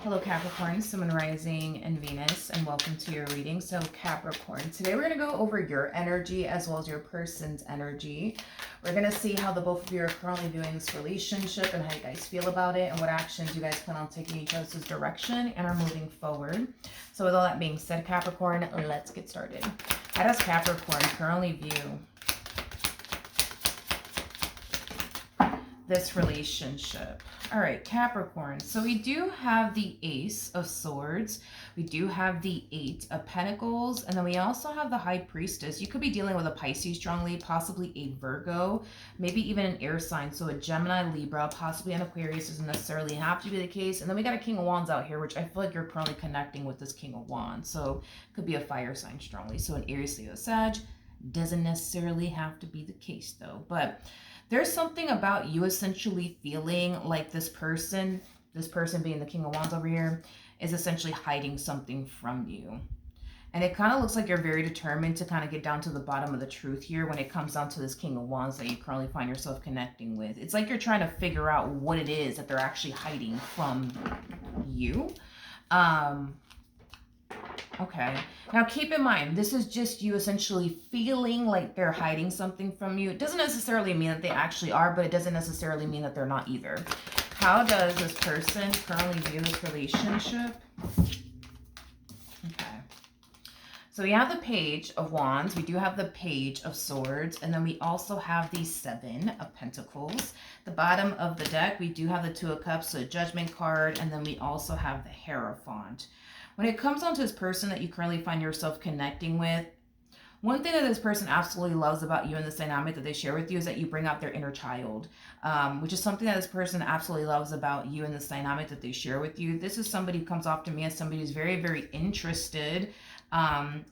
Hello Capricorn, Sun, Rising, and Venus, and welcome to your reading. So Capricorn, today we're going to go over your energy as well as your person's energy. We're going to see how the both of you are currently viewing this relationship and how you guys feel about it and what actions you guys plan on taking each other's direction and are moving forward. So with all that being said, Capricorn, let's get started. How does Capricorn currently view this relationship? All right, Capricorn. So we do have the Ace of Swords. We do have the Eight of Pentacles. And then we also have the High Priestess. You could be dealing with a Pisces strongly, possibly a Virgo, maybe even an air sign. So a Gemini, Libra, possibly an Aquarius doesn't necessarily have to be the case. And then we got a King of Wands out here, which I feel like you're currently connecting with this King of Wands. So it could be a fire sign strongly. So an Aries, Leo, Sag. Doesn't necessarily have to be the case though. But there's something about you essentially feeling like this person being the King of Wands over here, is essentially hiding something from you. And it kind of looks like you're very determined to kind of get down to the bottom of the truth here when it comes down to this King of Wands that you currently find yourself connecting with. It's like you're trying to figure out what it is that they're actually hiding from you. Okay, now keep in mind, this is just you essentially feeling like they're hiding something from you. It doesn't necessarily mean that they actually are, but it doesn't necessarily mean that they're not either. How does this person currently view this relationship? Okay, so we have the Page of Wands, we do have the Page of Swords, and then we also have the Seven of Pentacles. The bottom of the deck, we do have the Two of Cups, so a Judgment card, and then we also have the Hierophant. When it comes down to this person that you currently find yourself connecting with, one thing that this person absolutely loves about you and this dynamic that they share with you is that you bring out their inner child, which is something that this person absolutely loves about you and this dynamic that they share with you. This is somebody who comes off to me as somebody who's very, very interested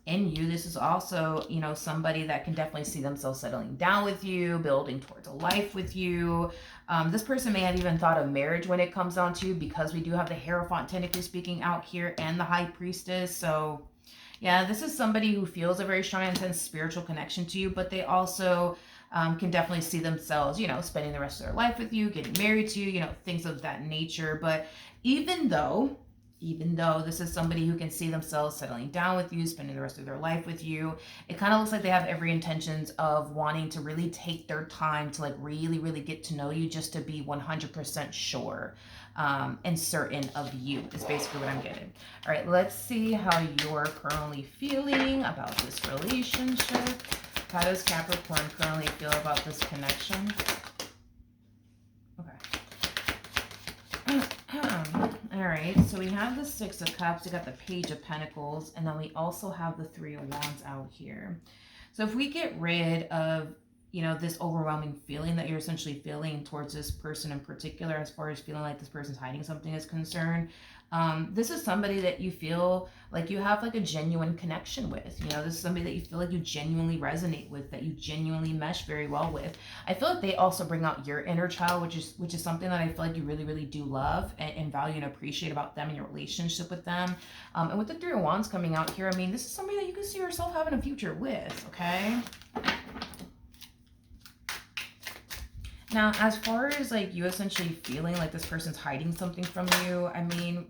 in you. This is also, you know, somebody that can definitely see themselves settling down with you, building towards a life with you. This person may have even thought of marriage when it comes down to, because we do have the Hierophant technically speaking out here and the High Priestess. So yeah, this is somebody who feels a very strong, intense spiritual connection to you, but they also can definitely see themselves, you know, spending the rest of their life with you, getting married to you, you know, things of that nature. But even though this is somebody who can see themselves settling down with you, spending the rest of their life with you, it kind of looks like they have every intentions of wanting to really take their time to like really, really get to know you, just to be 100% sure and certain of you is basically what I'm getting. All right, let's see how you're currently feeling about this relationship. How does Capricorn currently feel about this connection? Okay. All right, so we have the Six of Cups, we got the Page of Pentacles, and then we also have the Three of Wands out here. So if we get rid of, you know, this overwhelming feeling that you're essentially feeling towards this person in particular, as far as feeling like this person's hiding something is concerned, this is somebody that you feel like you have like a genuine connection with. You know, this is somebody that you feel like you genuinely resonate with, that you genuinely mesh very well with. I feel like they also bring out your inner child, which is something that I feel like you really, really do love and value and appreciate about them and your relationship with them. And with the Three of Wands coming out here, I mean, this is somebody that you can see yourself having a future with, okay? Now, as far as like you essentially feeling like this person's hiding something from you, I mean,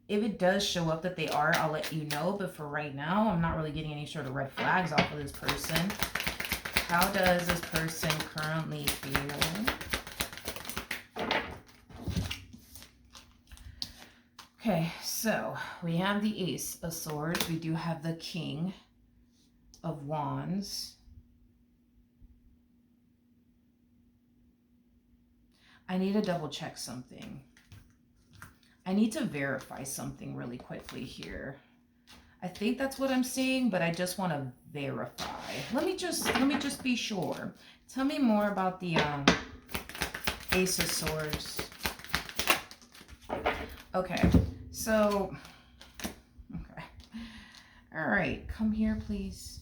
if it does show up that they are, I'll let you know. But for right now, I'm not really getting any sort of red flags off of this person. How does this person currently feel? Okay, so we have the Ace of Swords. We do have the King of Wands. I need to double check something. I need to verify something really quickly here. I think that's what I'm seeing, but I just want to verify. Let me just be sure. Tell me more about the Ace of Swords. Okay, so okay. All right, come here, please.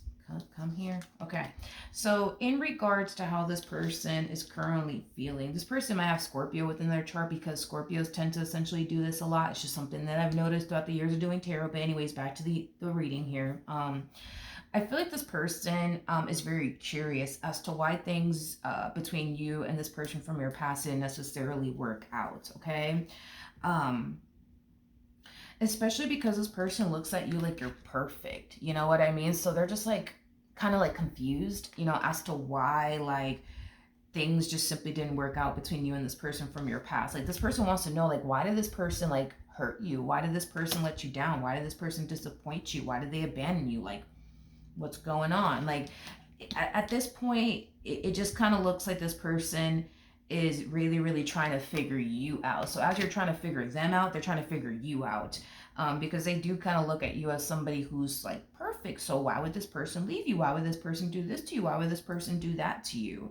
Come here. Okay. So in regards to how this person is currently feeling, this person might have Scorpio within their chart, because Scorpios tend to essentially do this a lot. It's just something that I've noticed throughout the years of doing tarot. But anyways, back to the reading here. I feel like this person is very curious as to why things between you and this person from your past didn't necessarily work out, okay? Especially because this person looks at you like you're perfect. You know what I mean? So they're just like kind of like confused, as to why like things just simply didn't work out between you and this person from your past. Like this person wants to know, like, why did this person like hurt you? Why did this person let you down? Why did this person disappoint you? Why did they abandon you? Like, what's going on? Like at this point, it just kind of looks like this person is really, really trying to figure you out. So as you're trying to figure them out, they're trying to figure you out, because they do kind of look at you as somebody who's like perfect. So why would this person leave you? Why would this person do this to you? Why would this person do that to you?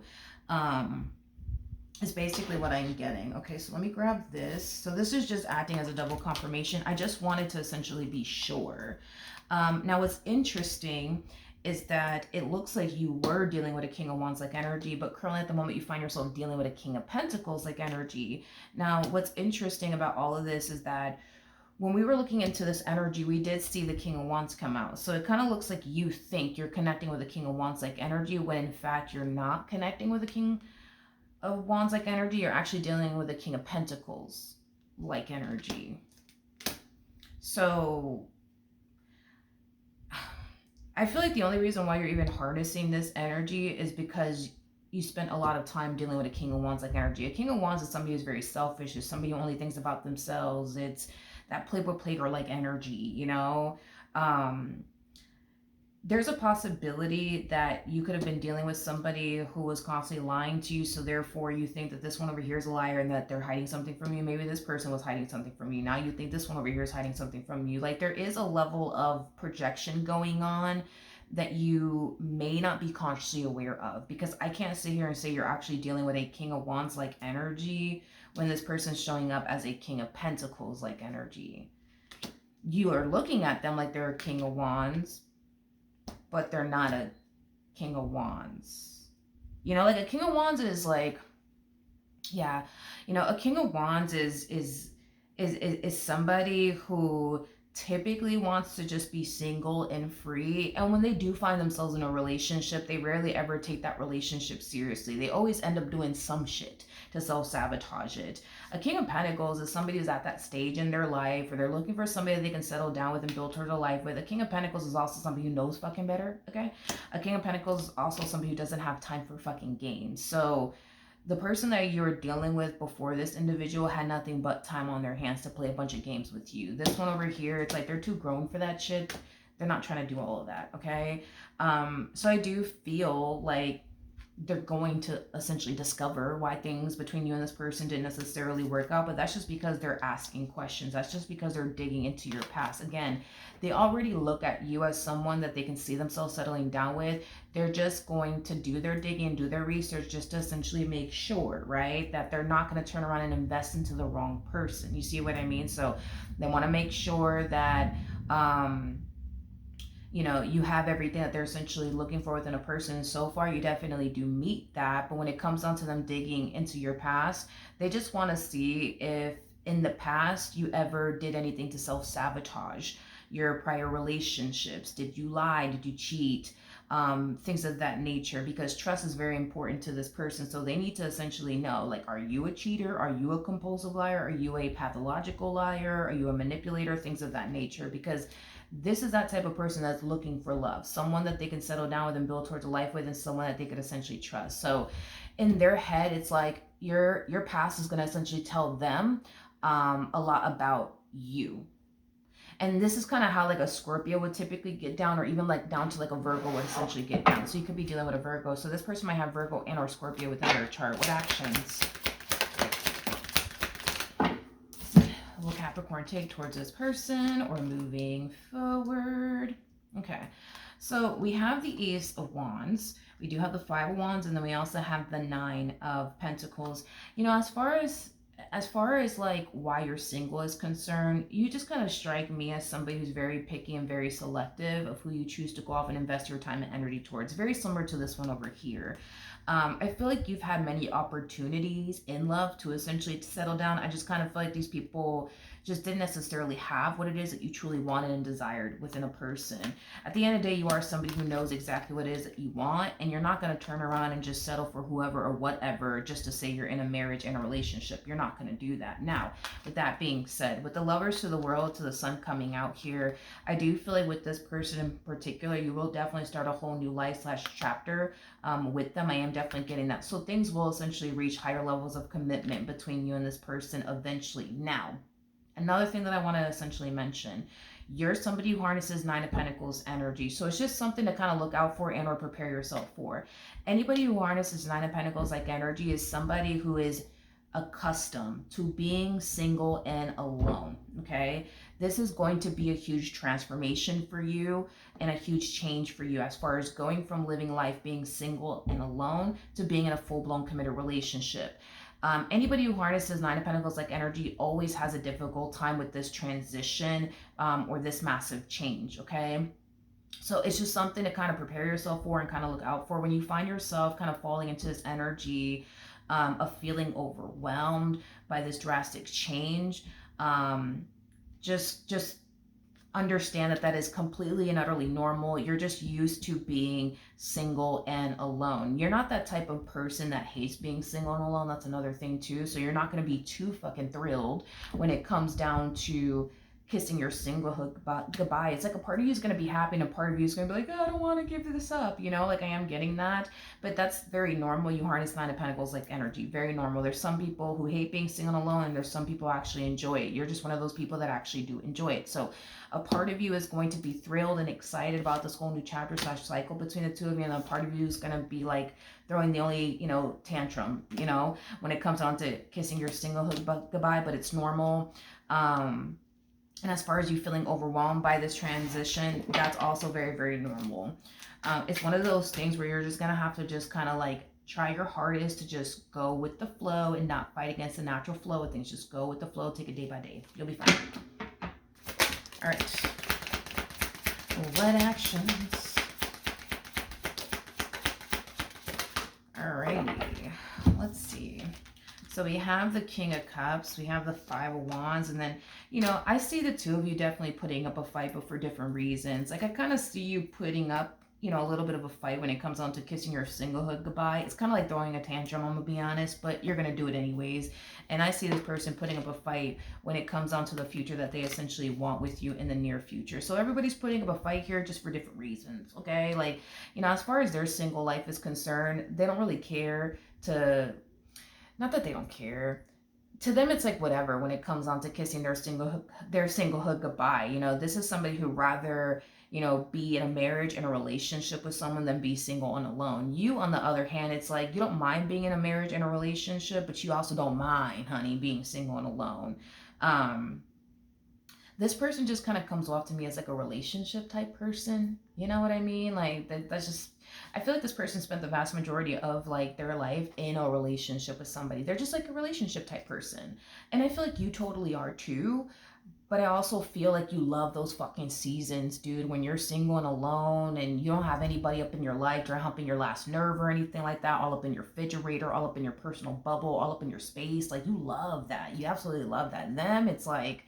Is basically what I'm getting. Okay, so let me grab this. So this is just acting as a double confirmation. I just wanted to essentially be sure. Now what's interesting is that it looks like you were dealing with a King of Wands like energy, but currently at the moment you find yourself dealing with a King of Pentacles like energy. Now what's interesting about all of this is that when we were looking into this energy, we did see the King of Wands come out. So it kind of looks like you think you're connecting with a King of Wands like energy, when in fact you're not connecting with a King of Wands like energy. You're actually dealing with a King of Pentacles like energy. So I feel like the only reason why you're even harnessing this energy is because you spent a lot of time dealing with a King of Wands like energy. A King of Wands is somebody who's very selfish, is somebody who only thinks about themselves. It's that playboy playgirl like energy, there's a possibility that you could have been dealing with somebody who was constantly lying to you, so therefore you think that this one over here is a liar and that they're hiding something from you. Maybe this person was hiding something from you. Now you think this one over here is hiding something from you. Like there is a level of projection going on that you may not be consciously aware of, because I can't sit here and say you're actually dealing with a King of Wands like energy when this person's showing up as a King of Pentacles like energy. You are looking at them like they're a King of Wands, but they're not a King of Wands. Like a King of Wands is like, yeah, a King of Wands is somebody who typically wants to just be single and free. And when they do find themselves in a relationship, they rarely ever take that relationship seriously. They always end up doing some shit to self-sabotage it. A King of Pentacles is somebody who's at that stage in their life where they're looking for somebody that they can settle down with and build towards a life with. A King of Pentacles is also somebody who knows fucking better, okay? A King of Pentacles is also somebody who doesn't have time for fucking games. So the person that you were dealing with before this individual had nothing but time on their hands to play a bunch of games with you. This one over here, it's like they're too grown for that shit. They're not trying to do all of that, okay? So I do feel like they're going to essentially discover why things between you and this person didn't necessarily work out, but that's just because they're asking questions. That's just because they're digging into your past. Again, they already look at you as someone that they can see themselves settling down with. They're just going to do their digging, do their research, just to essentially make sure, right, that they're not going to turn around and invest into the wrong person. You see what I mean? So they want to make sure that you have everything that they're essentially looking for within a person. So far, you definitely do meet that. But when it comes down to them digging into your past, they just want to see if in the past you ever did anything to self-sabotage your prior relationships. Did you lie? Did you cheat? Things of that nature, because trust is very important to this person. So they need to essentially know, like, are you a cheater? Are you a compulsive liar? Are you a pathological liar? Are you a manipulator? Things of that nature, because this is that type of person that's looking for love, someone that they can settle down with and build towards a life with, and someone that they could essentially trust. So in their head, it's like your past is going to essentially tell them a lot about you. And this is kind of how like a Scorpio would typically get down, or even like down to like a Virgo would essentially get down. So you could be dealing with a Virgo. So this person might have Virgo and or Scorpio within their chart. What actions will Capricorn take towards this person or moving forward? Okay, so we have the Ace of Wands. We do have the Five of Wands, and then we also have the Nine of Pentacles. As far as like why you're single is concerned, you just kind of strike me as somebody who's very picky and very selective of who you choose to go off and invest your time and energy towards. Very similar to this one over here. I feel like you've had many opportunities in love to essentially settle down. I just kind of feel like these people just didn't necessarily have what it is that you truly wanted and desired within a person. At the end of the day, you are somebody who knows exactly what it is that you want, and you're not going to turn around and just settle for whoever or whatever just to say you're in a marriage and a relationship. You're not going to do that. Now, with that being said, with the lovers to the world, to the sun coming out here, I do feel like with this person in particular, you will definitely start a whole new life slash chapter with them. I am definitely getting that. So things will essentially reach higher levels of commitment between you and this person eventually. Now, another thing that I want to essentially mention, you're somebody who harnesses Nine of Pentacles energy. So it's just something to kind of look out for and or prepare yourself for. Anybody who harnesses Nine of Pentacles like energy is somebody who is accustomed to being single and alone. Okay, this is going to be a huge transformation for you and a huge change for you as far as going from living life being single and alone to being in a full-blown committed relationship. Anybody who harnesses Nine of Pentacles like energy always has a difficult time with this transition or this massive change, okay? So it's just something to kind of prepare yourself for and kind of look out for when you find yourself kind of falling into this energy of feeling overwhelmed by this drastic change. Just understand that that is completely and utterly normal. You're just used to being single and alone. You're not that type of person that hates being single and alone. That's another thing too. So you're not going to be too fucking thrilled when it comes down to kissing your singlehood goodbye. It's like a part of you is going to be happy and a part of you is going to be like, oh, I don't want to give this up, you know, like I am getting that. But that's very normal. You harness Nine of Pentacles like energy. Very normal. There's some people who hate being single and alone, and there's some people who actually enjoy it. You're just one of those people that actually do enjoy it. So a part of you is going to be thrilled and excited about this whole new chapter slash cycle between the two of you, and a part of you is going to be like throwing the only, you know, tantrum, you know, when it comes on to kissing your singlehood goodbye, but it's normal. And as far as you feeling overwhelmed by this transition, that's also very, very normal. It's one of those things where you're just going to have to just kind of like try your hardest to just go with the flow and not fight against the natural flow of things. Just go with the flow, take it day by day. You'll be fine. All right. What actions? All righty. Let's see. So we have the King of Cups, we have the Five of Wands, and then, you know, I see the two of you definitely putting up a fight, but for different reasons. Like, I kind of see you putting up, you know, a little bit of a fight when it comes on to kissing your singlehood goodbye. It's kind of like throwing a tantrum, I'm going to be honest, but you're going to do it anyways. And I see this person putting up a fight when it comes on to the future that they essentially want with you in the near future. So everybody's putting up a fight here just for different reasons, okay? Like, you know, as far as their single life is concerned, they don't really care to... Not that they don't care. To them, it's like whatever when it comes on to kissing their singlehood goodbye. You know, this is somebody who rather, you know, be in a marriage and a relationship with someone than be single and alone. You, on the other hand, it's like you don't mind being in a marriage and a relationship, but you also don't mind, honey, being single and alone. This person just kind of comes off to me as like a relationship type person. You know what I mean? Like that's just... I feel like this person spent the vast majority of like their life in a relationship with somebody. They're just like a relationship type person. And I feel like you totally are too. But I also feel like you love those fucking seasons, dude, when you're single and alone and you don't have anybody up in your life, you're humping your last nerve or anything like that, all up in your refrigerator, all up in your personal bubble, all up in your space. Like, you love that. You absolutely love that. And them, it's like...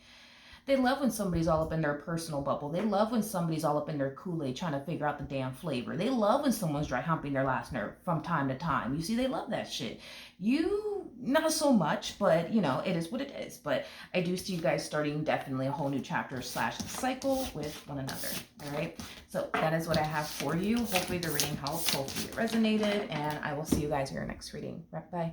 They love when somebody's all up in their personal bubble. They love when somebody's all up in their Kool-Aid trying to figure out the damn flavor. They love when someone's dry humping their last nerve from time to time. You see, they love that shit. You, not so much, but, you know, it is what it is. But I do see you guys starting definitely a whole new chapter slash cycle with one another. All right? So that is what I have for you. Hopefully the reading helped. Hopefully it resonated. And I will see you guys in your next reading. Bye.